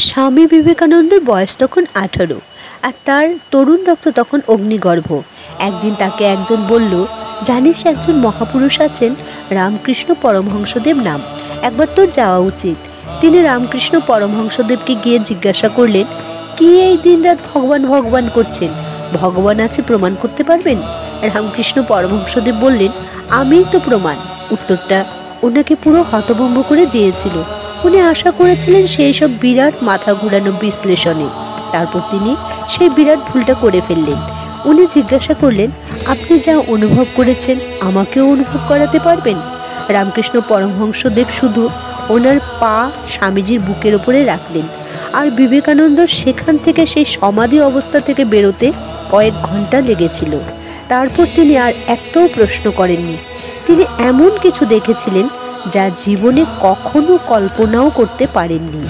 স্বামী বিবেকানন্দের বয়স তখন 18 আর তার তরুণ রক্ত তখন অগ্নিগর্ভ। একদিন তাকে একজন বলল, জানিস একজন মহাপুরুষ আছেন, রামকৃষ্ণ পরমহংসদেব নাম, একবার তোর যাওয়া উচিত। তিনি রামকৃষ্ণ পরমহংসদেবকে গিয়ে জিজ্ঞাসা করলেন, কি এই দিনরাত ভগবান ভগবান করছেন, ভগবান আছে প্রমাণ করতে পারবেন? রামকৃষ্ণ পরমহংসদেব বললেন, আমিই তো প্রমাণ। উত্তরটা ওনাকে পুরো হতভম্ব করে দিয়েছিল। উনি আশা করেছিলেন সেই সব বিরাট মাথা ঘুরানো বিশ্লেষণে। তারপর তিনি সেই বিরাট ভুলটা করে ফেললেন। উনি জিজ্ঞাসা করলেন, আপনি যা অনুভব করেছেন আমাকেও অনুভব করাতে পারবেন? রামকৃষ্ণ পরমহংসদেব শুধু ওনার পা স্বামীজির বুকের ওপরে রাখলেন, আর বিবেকানন্দ সেখান থেকে সেই সমাধি অবস্থা থেকে বেরোতে কয়েক ঘন্টা লেগেছিল। তারপর তিনি আর একটাও প্রশ্ন করেননি। তিনি এমন কিছু দেখেছিলেন যা জীবনে কখনো কল্পনাও করতে পারেননি।